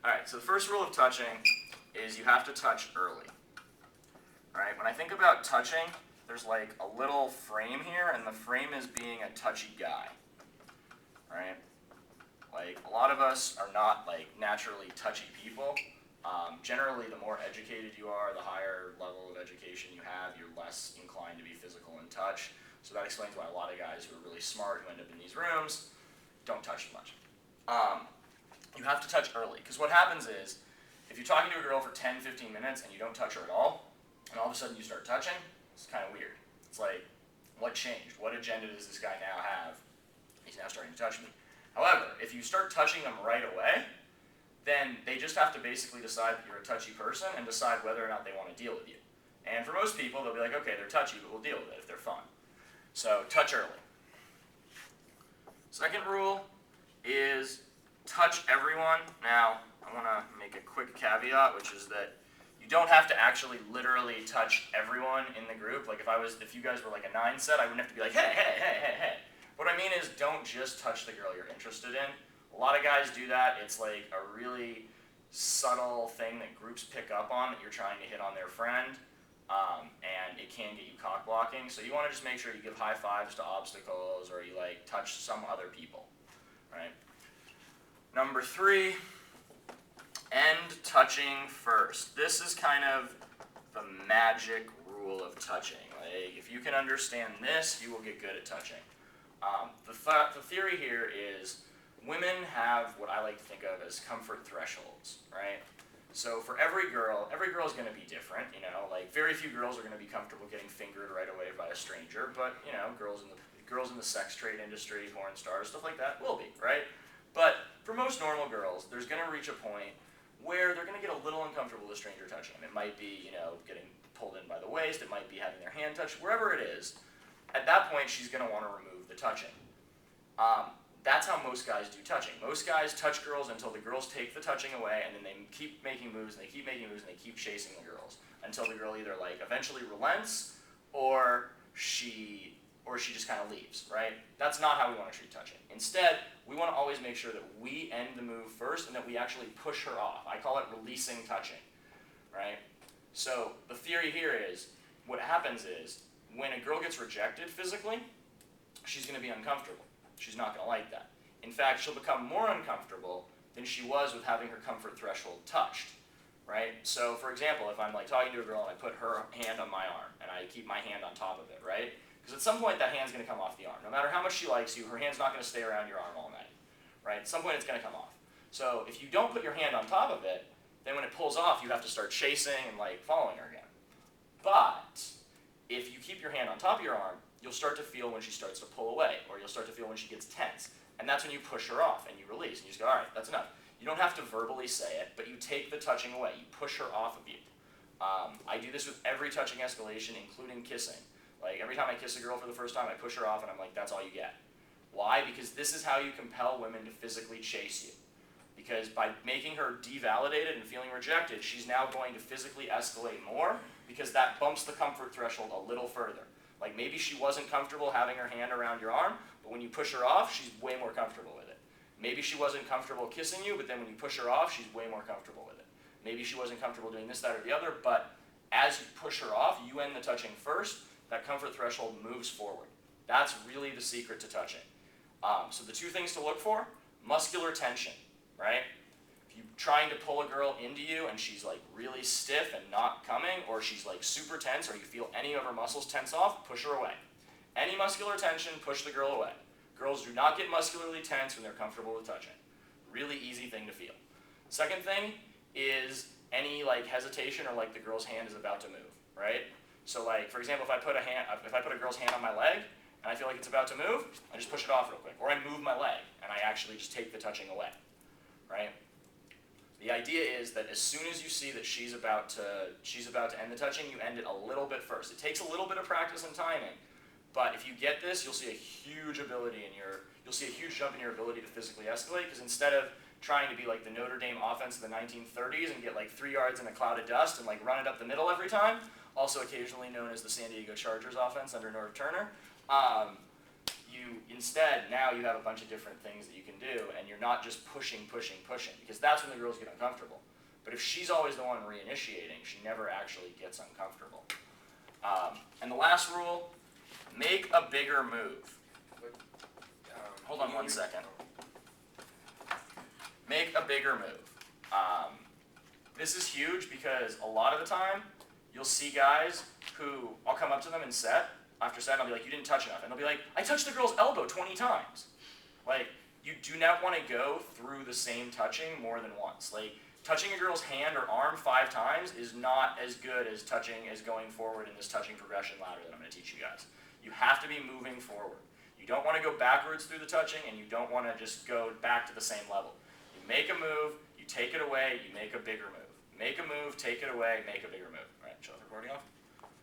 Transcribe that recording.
Alright, so the first rule of touching is you have to touch early. Alright, when I think about touching, there's like a little frame here, and the frame is being a touchy guy. Alright? Like, a lot of us are not like naturally touchy people. Generally, the more educated you are, the higher level of education you have, you're less inclined to be physical in touch. So that explains why a lot of guys who are really smart, who end up in these rooms, don't touch much. You have to touch early, because what happens is, if you're talking to a girl for 10, 15 minutes and you don't touch her at all, and all of a sudden you start touching, it's kind of weird. It's like, what changed? What agenda does this guy now have? He's now starting to touch me. However, if you start touching them right away, then they just have to basically decide that you're a touchy person and decide whether or not they want to deal with you. And for most people, they'll be like, okay, they're touchy, but we'll deal with it if they're fun. So touch early. Second rule is touch everyone. Now, I want to make a quick caveat, which is that you don't have to actually literally touch everyone in the group. Like if you guys were like a 9 set, I wouldn't have to be like, hey, hey, hey, hey, hey. What I mean is, don't just touch the girl you're interested in. A lot of guys do that. It's like a really subtle thing that groups pick up on that you're trying to hit on their friend, and it can get you cock blocking. So you want to just make sure you give high fives to obstacles, or you like touch some other people, right? Number 3, end touching first. This is kind of the magic rule of touching. Like, if you can understand this, you will get good at touching. The theory here is women have what I like to think of as comfort thresholds, right? So for every girl is going to be different, you know, like very few girls are going to be comfortable getting fingered right away by a stranger, but, you know, girls in the sex trade industry, porn stars, stuff like that will be, right? But for most normal girls, there's going to reach a point where they're going to get a little uncomfortable with a stranger touching them. It might be, you know, getting pulled in by the waist, it might be having their hand touched, wherever it is. At that point, she's going to want to remove the touching. That's how most guys do touching. Most guys touch girls until the girls take the touching away, and then they keep making moves, and they keep making moves, and they keep chasing the girls until the girl either like eventually relents or she just kind of leaves, right? That's not how we want to treat touching. Instead, we want to always make sure that we end the move first and that we actually push her off. I call it releasing touching, right? So the theory here is, what happens is, when a girl gets rejected physically, she's going to be uncomfortable. She's not going to like that. In fact, she'll become more uncomfortable than she was with having her comfort threshold touched, right? So, for example, if I'm like talking to a girl and I put her hand on my arm and I keep my hand on top of it, right? Because at some point that hand's going to come off the arm. No matter how much she likes you, her hand's not going to stay around your arm all night, right? At some point it's going to come off. So if you don't put your hand on top of it, then when it pulls off, you have to start chasing and like following her again. But if you keep your hand on top of your arm, you'll start to feel when she starts to pull away, or you'll start to feel when she gets tense. And that's when you push her off and you release, and you just go, all right, that's enough. You don't have to verbally say it, but you take the touching away. You push her off of you. I do this with every touching escalation, including kissing. Like, every time I kiss a girl for the first time, I push her off, and I'm like, that's all you get. Why? Because this is how you compel women to physically chase you. Because by making her devalidated and feeling rejected, she's now going to physically escalate more, because that bumps the comfort threshold a little further. Like, maybe she wasn't comfortable having her hand around your arm, but when you push her off, she's way more comfortable with it. Maybe she wasn't comfortable kissing you, but then when you push her off, she's way more comfortable with it. Maybe she wasn't comfortable doing this, that, or the other, but as you push her off, you end the touching first, that comfort threshold moves forward. That's really the secret to touching. So the 2 things to look for: muscular tension, right? If you're trying to pull a girl into you and she's like really stiff and not coming, or she's like super tense, or you feel any of her muscles tense off, push her away. Any muscular tension, push the girl away. Girls do not get muscularly tense when they're comfortable with touching. Really easy thing to feel. Second thing is any like hesitation, or like the girl's hand is about to move, right? So like, for example, if I put a girl's hand on my leg and I feel like it's about to move, I just push it off real quick. Or I move my leg and I actually just take the touching away, right? The idea is that as soon as you see that she's about to end the touching, you end it a little bit first. It takes a little bit of practice and timing, but if you get this, you'll see a huge jump in your ability to physically escalate, because instead of trying to be like the Notre Dame offense of the 1930s and get like 3 yards in a cloud of dust and like run it up the middle every time, also occasionally known as the San Diego Chargers offense under Norv Turner, now you have a bunch of different things that you can do, and you're not just pushing, because that's when the girls get uncomfortable. But if she's always the one reinitiating, she never actually gets uncomfortable. And the last rule, make a bigger move. Hold on 1 second. Make a bigger move. This is huge because a lot of the time, you'll see guys who, I'll come up to them and set, after set, and I'll be like, you didn't touch enough. And they'll be like, I touched the girl's elbow 20 times. Like, you do not want to go through the same touching more than once. Like, touching a girl's hand or arm 5 times is not as good as going forward in this touching progression ladder that I'm going to teach you guys. You have to be moving forward. You don't want to go backwards through the touching, and you don't want to just go back to the same level. You make a move, you take it away, you make a bigger move. Make a move, take it away, make a bigger move. All right, shut the recording off.